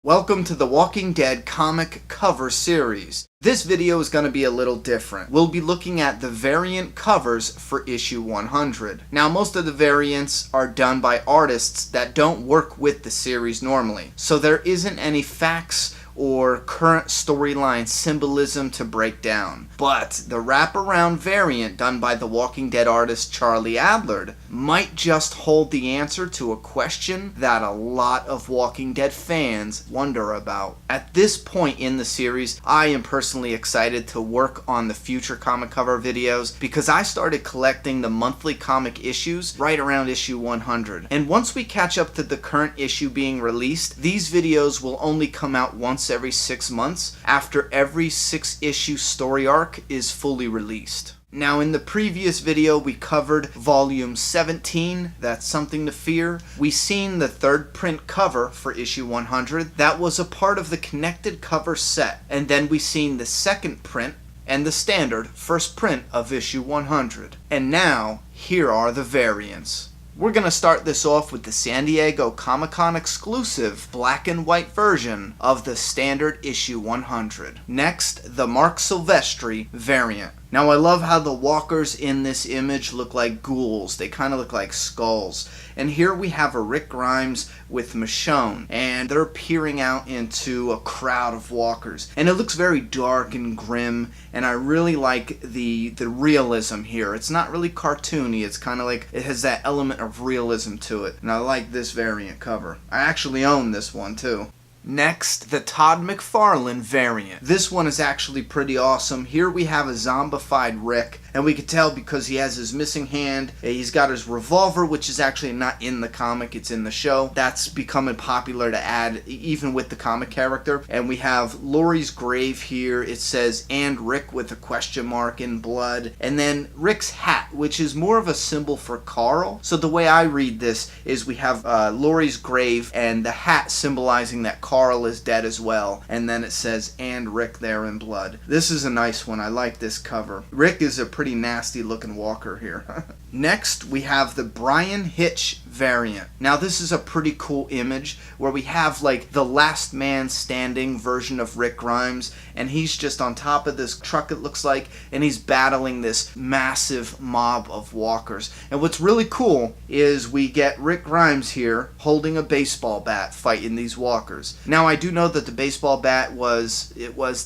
Welcome to the Walking Dead comic cover series. This video is going to be a little different. We'll be looking at the variant covers for issue 100. Now, most of the variants are done by artists that don't work with the series normally, so there isn't any facts or current storyline symbolism to break down. But the wraparound variant done by the Walking Dead artist Charlie Adlard might just hold the answer to a question that a lot of Walking Dead fans wonder about. At this point in the series, I am personally excited to work on the future comic cover videos because I started collecting the monthly comic issues right around issue 100. And once we catch up to the current issue being released, these videos will only come out once every 6 months after every 6-issue story arc is fully released. Now, in the previous video, we covered volume 17, That's Something to Fear. We seen the third print cover for issue 100. That was a part of the connected cover set. And then we seen the second print and the standard first print of issue 100. And now, here are the variants. We're going to start this off with the San Diego Comic-Con exclusive black and white version of the standard issue 100. Next, the Marc Silvestri variant. Now, I love how the walkers in this image look like ghouls. They kind of look like skulls. And here we have a Rick Grimes with Michonne, and they're peering out into a crowd of walkers. And it looks very dark and grim, and I really like the realism here. It's not really cartoony. It's kind of like it has that element of realism to it. And I like this variant cover. I actually own this one too. Next, the Todd Mcfarlane variant. This one is actually pretty awesome. Here we have a zombified Rick, and we can tell because he has his missing hand. He's got his revolver, which is actually not in the comic, it's in the show. That's becoming popular to add even with the comic character. And we have Laurie's grave here. It says, "and Rick" with a question mark in blood. And then Rick's hat, which is more of a symbol for Carl. So the way I read this is we have Laurie's grave and the hat symbolizing that Carl is dead as well, and then it says "and Rick" there in blood. This is a nice one. I like this cover. Rick is a pretty nasty looking walker here. Next, we have the Brian Hitch variant. Now, this is a pretty cool image where we have like the last man standing version of Rick Grimes, and he's just on top of this truck, it looks like, and he's battling this massive mob of walkers. And what's really cool is we get Rick Grimes here holding a baseball bat fighting these walkers. Now, I do know that the baseball bat was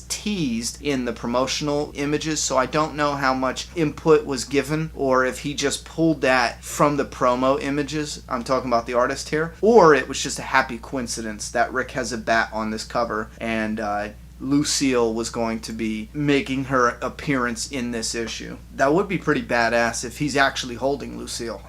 teased in the promotional images, so I don't know how much input was given or if he just pulled that from the promo images. I'm talking about the artist here. Or it was just a happy coincidence that Rick has a bat on this cover and Lucille was going to be making her appearance in this issue. That would be pretty badass if he's actually holding Lucille.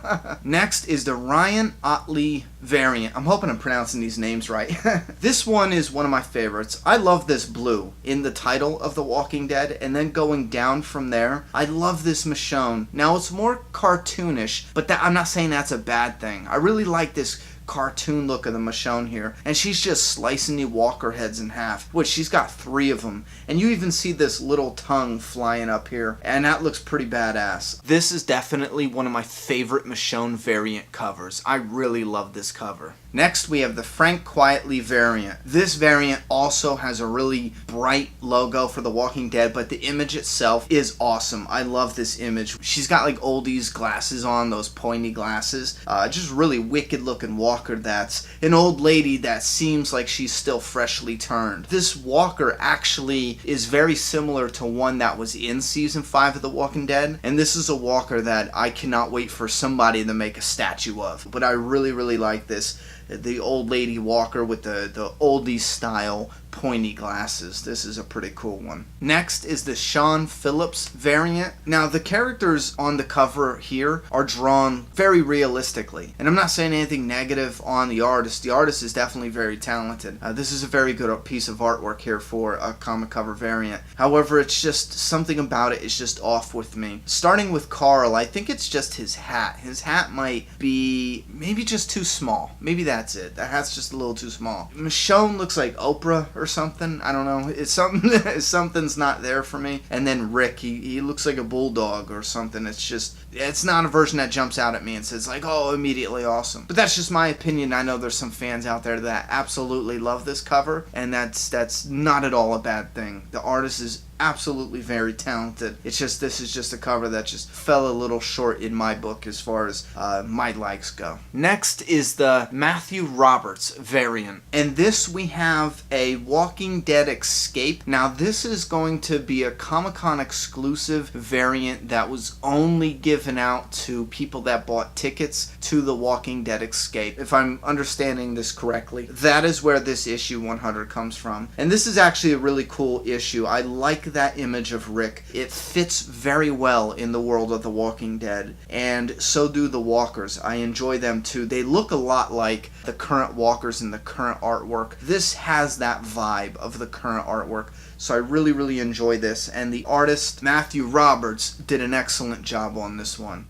Next is the Ryan Utley variant. I'm hoping I'm pronouncing these names right. This one is one of my favorites. I love this blue in the title of The Walking Dead, and then going down from there. I love this Michonne. Now, it's more cartoonish, but I'm not saying that's a bad thing. I really like this cartoon look of the Michonne here, and she's just slicing the walker heads in half, which she's got 3 of them, and you even see this little tongue flying up here, and that looks pretty badass. This is definitely one of my favorite Michonne variant covers. I really love this cover. Next, we have the Frank Quietly variant. This variant also has a really bright logo for The Walking Dead, but the image itself is awesome. I love this image. She's got like oldies glasses on, those pointy glasses. Just really wicked looking walker. That's an old lady that seems like she's still freshly turned. This walker actually is very similar to one that was in season 5 of The Walking Dead, and this is a walker that I cannot wait for somebody to make a statue of. But I really, really like this. The old lady walker with the oldie style pointy glasses. This is a pretty cool one. Next is the Shawn Phillips variant. Now, the characters on the cover here are drawn very realistically, and I'm not saying anything negative on the artist. The artist is definitely very talented. This is a very good piece of artwork here for a comic cover variant. However, it's just something about it is just off with me. Starting with Carl, I think it's just his hat. His hat might be maybe just too small. Maybe that that's it. The hat's just a little too small. Michonne looks like Oprah or something. I don't know. It's something. Something's not there for me. And then Rick, he looks like a bulldog or something. It's not a version that jumps out at me and says like, oh, immediately awesome. But that's just my opinion. I know there's some fans out there that absolutely love this cover, and that's not at all a bad thing. The artist is absolutely very talented. It's just, this is just a cover that just fell a little short in my book as far as my likes go. Next is the Matthew Roberts variant, and this we have a Walking Dead Escape. Now this is going to be a Comic-Con exclusive variant that was only given out to people that bought tickets to the Walking Dead Escape. If I'm understanding this correctly, that is where this issue 100 comes from. And this is actually a really cool issue. I like that image of Rick. It fits very well in the world of The Walking Dead, and so do the walkers. I enjoy them too. They look a lot like the current walkers in the current artwork. This has that vibe of the current artwork, so I really, really enjoy this, and the artist, Matthew Roberts, did an excellent job on this one.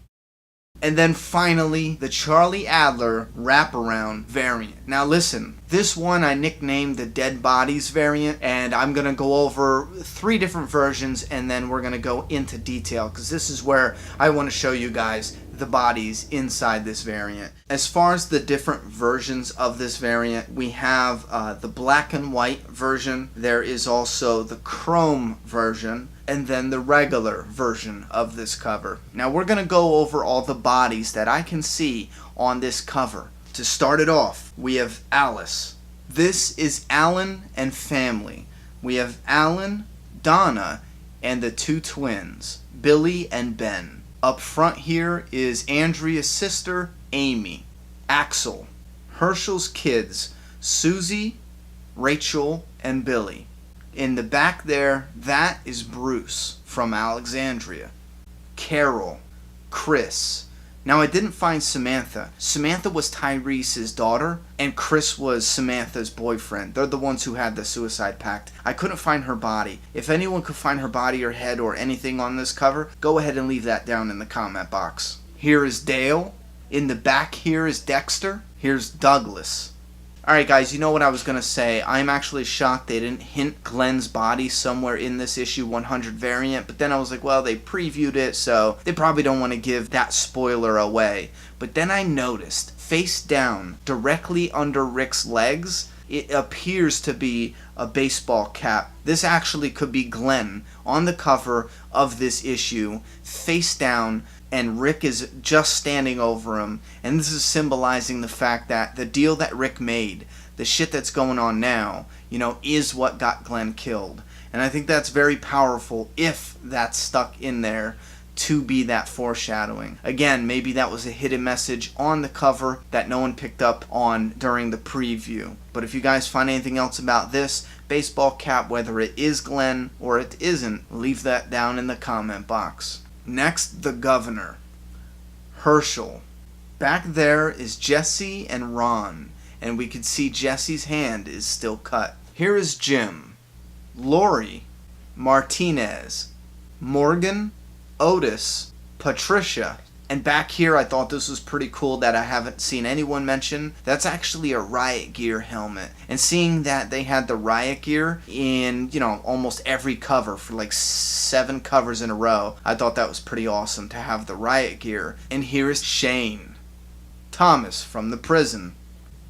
And then finally, the Charlie Adler wraparound variant. Now listen, this one I nicknamed the Dead Bodies variant, and I'm going to go over 3 different versions, and then we're going to go into detail, because this is where I want to show you guys the bodies inside this variant. As far as the different versions of this variant, we have the black and white version, there is also the chrome version, and then the regular version of this cover. Now we're going to go over all the bodies that I can see on this cover. To start it off, we have Alice. This is Alan and family. We have Alan, Donna, and the 2 twins, Billy and Ben. Up front here is Andrea's sister, Amy, Axel, Hershel's kids, Susie, Rachel, and Billy. In the back there, that is Bruce from Alexandria, Carol, Chris. Now I didn't find Samantha. Samantha was Tyrese's daughter, and Chris was Samantha's boyfriend. They're the ones who had the suicide pact. I couldn't find her body. If anyone could find her body or head or anything on this cover, go ahead and leave that down in the comment box. Here is Dale. In the back here is Dexter. Here's Douglas. Alright guys, you know what I was going to say. I'm actually shocked they didn't hint Glenn's body somewhere in this issue 100 variant, but then I was like, well, they previewed it, so they probably don't want to give that spoiler away. But then I noticed, face down, directly under Rick's legs, it appears to be a baseball cap. This actually could be Glenn on the cover of this issue, face down, and Rick is just standing over him, and this is symbolizing the fact that the deal that Rick made, the shit that's going on now, you know, is what got Glenn killed. And I think that's very powerful if that's stuck in there to be that foreshadowing. Again, maybe that was a hidden message on the cover that no one picked up on during the preview. But if you guys find anything else about this baseball cap, whether it is Glenn or it isn't, leave that down in the comment box. Next, the governor, Hershel. Back there is Jesse and Ron, and we can see Jesse's hand is still cut. Here is Jim, Lori, Martinez, Morgan, Otis, Patricia, and back here I thought this was pretty cool that I haven't seen anyone mention. That's actually a Riot Gear helmet. And seeing that they had the Riot Gear in, you know, almost every cover for like 7 covers in a row, I thought that was pretty awesome to have the Riot Gear. And here is Shane, Thomas from the prison.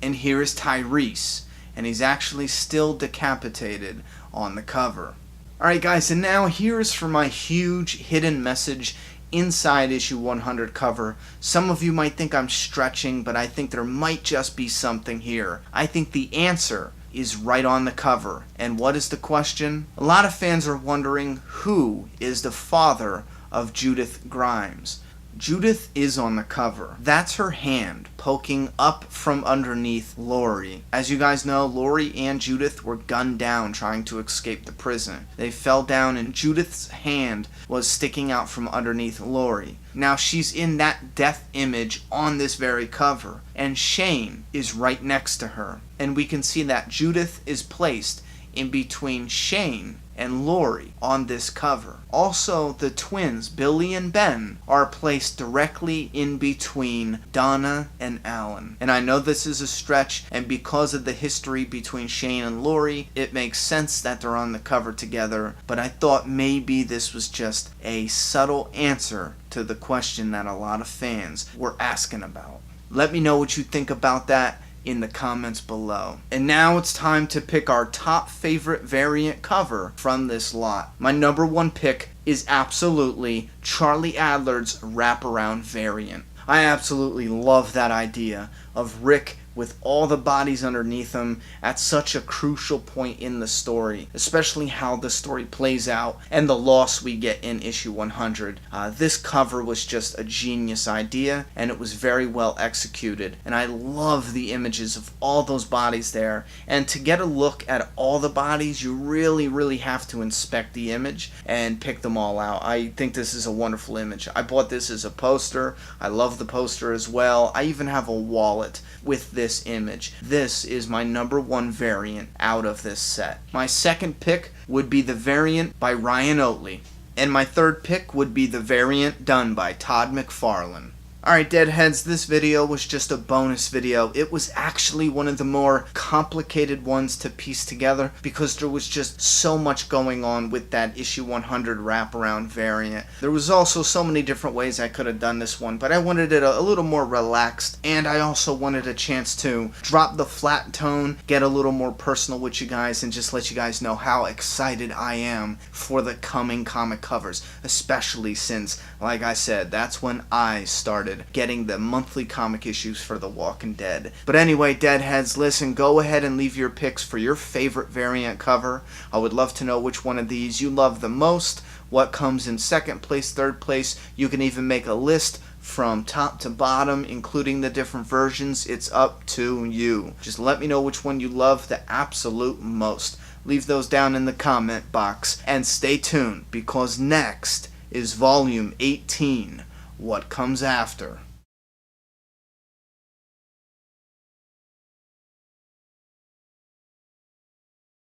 And here is Tyrese, and he's actually still decapitated on the cover. Alright guys, and now here's for my huge hidden message inside issue 100 cover. Some of you might think I'm stretching, but I think there might just be something here. I think the answer is right on the cover. And what is the question? A lot of fans are wondering who is the father of Judith Grimes. Judith is on the cover. That's her hand poking up from underneath Lori. As you guys know, Lori and Judith were gunned down trying to escape the prison. They fell down and Judith's hand was sticking out from underneath Lori. Now she's in that death image on this very cover, and Shane is right next to her. And we can see that Judith is placed in between Shane and Lori on this cover. Also, the twins, Billy and Ben, are placed directly in between Donna and Alan. And I know this is a stretch, and because of the history between Shane and Lori, it makes sense that they're on the cover together, but I thought maybe this was just a subtle answer to the question that a lot of fans were asking about. Let me know what you think about that in the comments below. And now it's time to pick our top favorite variant cover from this lot. My number one pick is absolutely Charlie Adler's wraparound variant. I absolutely love that idea of Rick with all the bodies underneath him at such a crucial point in the story, especially how the story plays out and the loss we get in issue 100. This cover was just a genius idea, and it was very well executed, and I love the images of all those bodies there. And to get a look at all the bodies, you really have to inspect the image and pick them all out. I think this is a wonderful image. I bought this as a poster. I love the poster as well. I even have a wallet with this image. This is my number one variant out of this set. My second pick would be the variant by Ryan Utley, and my third pick would be the variant done by Todd Mcfarlane. Alright, Deadheads, this video was just a bonus video. It was actually one of the more complicated ones to piece together because there was just so much going on with that issue 100 wraparound variant. There was also so many different ways I could have done this one, but I wanted it a little more relaxed, and I also wanted a chance to drop the flat tone, get a little more personal with you guys, and just let you guys know how excited I am for the coming comic covers, especially since, like I said, that's when I started getting the monthly comic issues for The Walking Dead. But anyway, Deadheads, listen, go ahead and leave your picks for your favorite variant cover. I would love to know which one of these you love the most, what comes in second place, third place. You can even make a list from top to bottom, including the different versions. It's up to you. Just let me know which one you love the absolute most. Leave those down in the comment box, and stay tuned because next is volume 18. What comes after?